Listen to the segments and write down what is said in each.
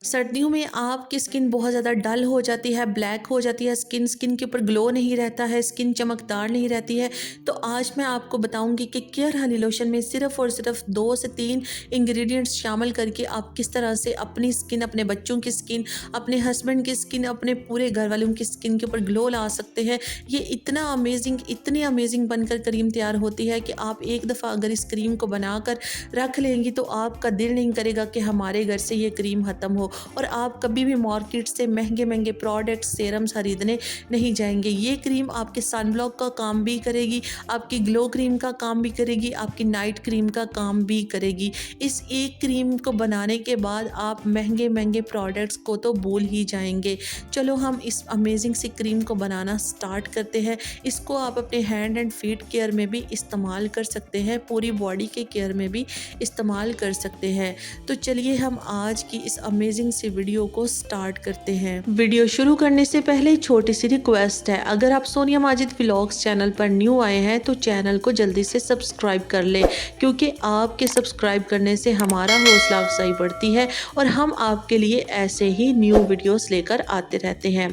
सर्दियों में आपकी स्किन बहुत ज़्यादा डल हो जाती है, ब्लैक हो जाती है स्किन, स्किन के ऊपर ग्लो नहीं रहता है, स्किन चमकदार नहीं रहती है। तो आज मैं आपको बताऊंगी कि केयर हनी लोशन में सिर्फ़ और सिर्फ 2 से 3 इंग्रेडिएंट्स शामिल करके आप किस तरह से अपनी स्किन, अपने बच्चों की स्किन, अपने हस्बैंड की स्किन, अपने पूरे घर वालों की स्किन के ऊपर ग्लो ला सकते हैं। ये इतनी अमेजिंग बनकर क्रीम तैयार होती है कि आप एक दफ़ा अगर इस क्रीम को बनाकर रख लेंगी तो आपका दिल नहीं करेगा कि हमारे घर से ये क्रीम ख़त्म हो। और आप कभी भी मार्केट से महंगे महंगे प्रोडक्ट्स सेरम्स खरीदने नहीं जाएंगे। ये क्रीम आपके सन ब्लॉक का काम भी करेगी, आपकी ग्लो क्रीम का काम भी करेगी, आपकी नाइट क्रीम का काम भी करेगी। इस एक क्रीम को बनाने के बाद आप महंगे महंगे प्रोडक्ट्स को तो भूल ही जाएंगे। चलो हम इस अमेजिंग सी क्रीम को बनाना स्टार्ट करते हैं। इसको आप अपने हैंड एंड फीट केयर में भी इस्तेमाल कर सकते हैं, पूरी बॉडी के केयर में भी इस्तेमाल कर सकते हैं। तो चलिए हम आज की इस अमेजिंग सी वीडियो को स्टार्ट करते हैं। वीडियो शुरू करने से पहले छोटी सी रिक्वेस्ट है, अगर आप सोनिया माजिद व्लॉग्स चैनल पर न्यू आए हैं तो चैनल को जल्दी से सब्सक्राइब कर लें, क्योंकि आपके सब्सक्राइब करने से हमारा हौसला अफजाई बढ़ती है और हम आपके लिए ऐसे ही न्यू वीडियोस लेकर आते रहते हैं।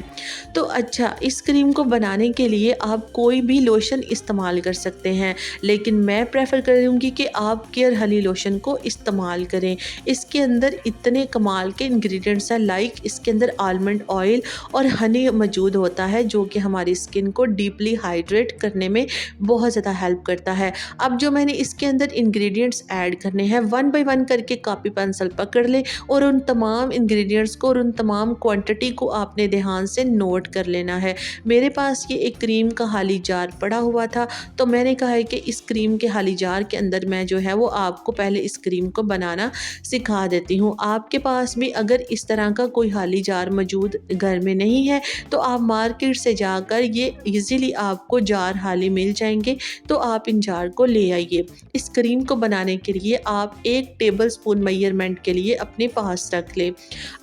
तो अच्छा, इस क्रीम को बनाने के लिए आप कोई भी लोशन इस्तेमाल कर सकते हैं, लेकिन मैं प्रेफर करूँगी कि आप केयर हनी लोशन को इस्तेमाल करें। इसके अंदर इतने कमाल के इंग्रेडिएंट्स हैं, लाइक इसके अंदर आलमंड ऑयल और हनी मौजूद होता है, जो कि हमारी स्किन को डीपली हाइड्रेट करने में बहुत ज़्यादा हेल्प करता है। अब जो मैंने इसके अंदर इंग्रेडिएंट्स ऐड करने हैं, वन बाय वन करके कॉपी पेंसिल पकड़ लें और उन तमाम इंग्रेडिएंट्स को और उन तमाम क्वांटिटी को आपने ध्यान से नोट कर लेना है। मेरे पास ये एक क्रीम का खाली जार पड़ा हुआ था, तो मैंने कहा है कि इस क्रीम के खाली जार के अंदर मैं जो है वो आपको पहले इस क्रीम को बनाना सिखा देती हूँ। आपके पास भी अगर इस तरह का कोई खाली जार मौजूद घर में नहीं है तो आप मार्केट से जाकर, ये इजीली आपको जार खाली मिल जाएंगे, तो आप इन जार को ले आइए। इस क्रीम को बनाने के लिए आप 1 टेबल स्पून मेजरमेंट के लिए अपने पास रख लें।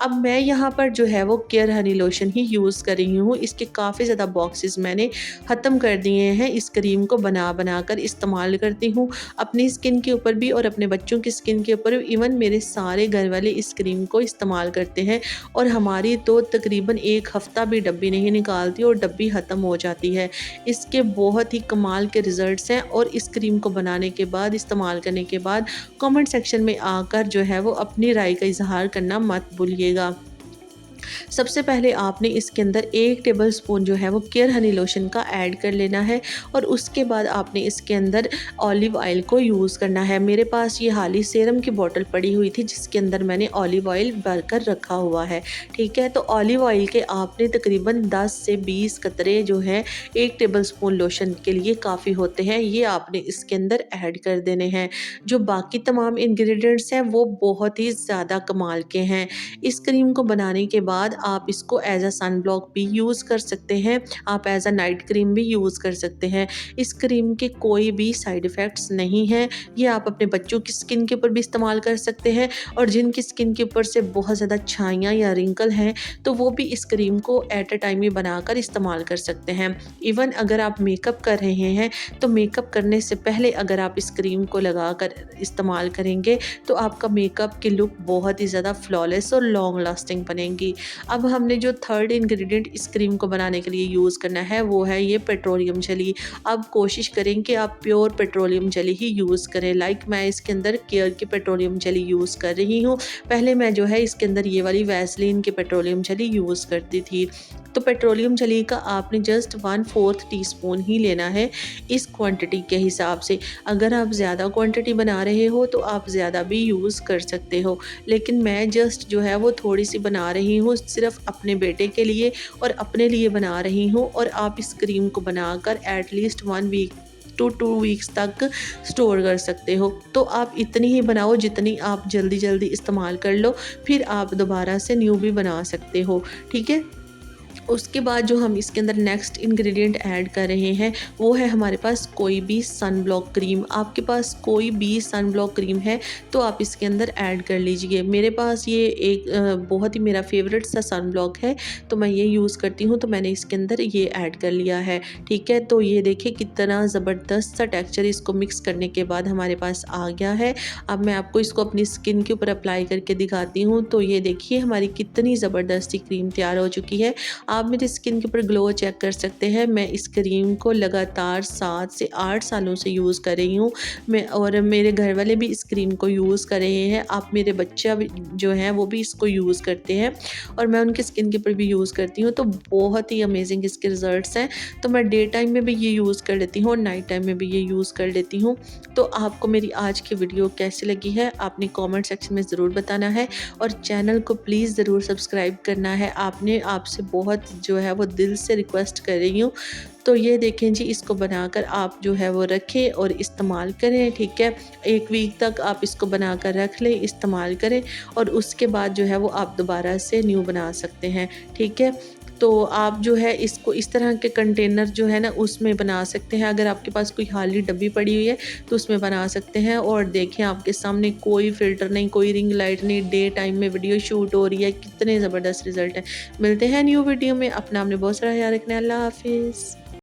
अब मैं यहाँ पर जो है वो केयर हनी लोशन ही यूज़ कर रही हूँ। इसके काफ़ी ज़्यादा बॉक्सेस मैंने ख़त्म कर दिए हैं। इस क्रीम को बना कर इस्तेमाल करती हूँ अपनी स्किन के ऊपर भी और अपने बच्चों की स्किन के ऊपर। इवन मेरे सारे घर वाले इस क्रीम को इस्तेमाल करते हैं और हमारी तो तकरीबन 1 हफ़्ता भी डब्बी नहीं निकालती और डब्बी ख़त्म हो जाती है। इसके बहुत ही कमाल के रिज़ल्ट्स हैं और इस क्रीम को बनाने के बाद, इस्तेमाल करने के बाद कमेंट सेक्शन में आकर जो है वो अपनी राय का इजहार करना मत भूलिएगा। सबसे पहले आपने इसके अंदर 1 टेबल स्पून जो है वो केयर हनी लोशन का ऐड कर लेना है और उसके बाद आपने इसके अंदर ऑलिव ऑयल को यूज़ करना है। मेरे पास ये हाली सेरम की बोतल पड़ी हुई थी जिसके अंदर मैंने ऑलिव ऑयल भरकर रखा हुआ है, ठीक है। तो ऑलिव ऑयल के आपने तकरीबन 10 से 20 कतरे जो है 1 टेबल स्पून लोशन के लिए काफ़ी होते हैं, ये आपने इसके अंदर ऐड कर देने हैं। जो बाकी तमाम इंग्रेडिएंट्स हैं वो बहुत ही ज़्यादा कमाल के हैं। इस क्रीम को बनाने के बाद आप इसको एज अ सन ब्लॉक भी यूज़ कर सकते हैं, आप एज अ नाइट क्रीम भी यूज़ कर सकते हैं। इस क्रीम के कोई भी साइड इफ़ेक्ट्स नहीं हैं। ये आप अपने बच्चों की स्किन के ऊपर भी इस्तेमाल कर सकते हैं और जिनकी स्किन के ऊपर से बहुत ज़्यादा छाइयाँ या रिंकल हैं तो वो भी इस क्रीम को एट अ टाइम ही बनाकर इस्तेमाल कर सकते हैं। इवन अगर आप मेकअप कर रहे हैं तो मेकअप करने से पहले अगर आप इस क्रीम को लगा कर इस्तेमाल करेंगे तो आपका मेकअप की लुक बहुत ही ज़्यादा फ्लॉलेस और लॉन्ग लास्टिंग बनेगी। अब हमने जो थर्ड इंग्रेडिएंट इस क्रीम को बनाने के लिए यूज़ करना है वो है ये पेट्रोलियम जेली। अब कोशिश करें कि आप प्योर पेट्रोलियम जेली ही यूज़ करें। लाइक मैं इसके अंदर केयर की पेट्रोलियम जेली यूज़ कर रही हूँ। पहले मैं जो है इसके अंदर ये वाली वैसलीन की पेट्रोलियम जेली यूज़ करती थी। तो पेट्रोलियम जेली का आपने जस्ट 1/4 टीस्पून ही लेना है इस क्वांटिटी के हिसाब से। अगर आप ज़्यादा क्वांटिटी बना रहे हो तो आप ज़्यादा भी यूज़ कर सकते हो, लेकिन मैं जस्ट जो है वो थोड़ी सी बना रही हूँ सिर्फ अपने बेटे के लिए और अपने लिए बना रही हूँ। और आप इस क्रीम को बनाकर एटलीस्ट 1 वीक टू 2 वीक्स तक स्टोर कर सकते हो। तो आप इतनी ही बनाओ जितनी आप जल्दी जल्दी इस्तेमाल कर लो, फिर आप दोबारा से न्यू भी बना सकते हो, ठीक है। उसके बाद जो हम इसके अंदर नेक्स्ट इंग्रेडिएंट ऐड कर रहे हैं वो है हमारे पास कोई भी सन ब्लॉक क्रीम। आपके पास कोई भी सन ब्लॉक क्रीम है तो आप इसके अंदर ऐड कर लीजिए। मेरे पास ये एक बहुत ही मेरा फेवरेट सा सन ब्लॉक है तो मैं ये यूज़ करती हूँ, तो मैंने इसके अंदर ये ऐड कर लिया है। ठीक है, तो ये देखिए कितना ज़बरदस्त सा टेक्सचर इसको मिक्स करने के बाद हमारे पास आ गया है। अब मैं आपको इसको अपनी स्किन के ऊपर अप्लाई करके दिखाती हूँ। तो ये देखिए हमारी कितनी ज़बरदस्त सी क्रीम तैयार हो चुकी है। आप मेरी स्किन के ऊपर ग्लो चेक कर सकते हैं। मैं इस क्रीम को लगातार 7 से 8 सालों से यूज़ कर रही हूँ मैं, और मेरे घर वाले भी इस क्रीम को यूज़ कर रहे हैं। आप मेरे बच्चा भी जो हैं वो भी इसको यूज़ करते हैं और मैं उनकी स्किन के ऊपर भी यूज़ करती हूँ, तो बहुत ही अमेजिंग इसके रिज़ल्ट्स हैं। तो मैं डे टाइम में भी ये यूज़ कर लेती हूँ और नाइट टाइम में भी ये यूज़ कर लेती हूँ। तो आपको मेरी आज की वीडियो कैसी लगी है आपने कमेंट सेक्शन में ज़रूर बताना है और चैनल को प्लीज़ ज़रूर सब्सक्राइब करना है। आपसे बहुत जो है वो दिल से रिक्वेस्ट कर रही हूँ। तो ये देखें जी, इसको बनाकर आप जो है वो रखें और इस्तेमाल करें। ठीक है, 1 वीक तक आप इसको बनाकर रख लें, इस्तेमाल करें और उसके बाद जो है वो आप दोबारा से न्यू बना सकते हैं। ठीक है, तो आप जो है इसको इस तरह के कंटेनर जो है ना उसमें बना सकते हैं। अगर आपके पास कोई खाली डब्बी पड़ी हुई है तो उसमें बना सकते हैं। और देखें आपके सामने कोई फ़िल्टर नहीं, कोई रिंग लाइट नहीं, डे टाइम में वीडियो शूट हो रही है, कितने ज़बरदस्त रिज़ल्ट है। मिलते हैं न्यू वीडियो में। अपना आपने बहुत सारा ख्याल रखना है। अल्लाह हाफिज़।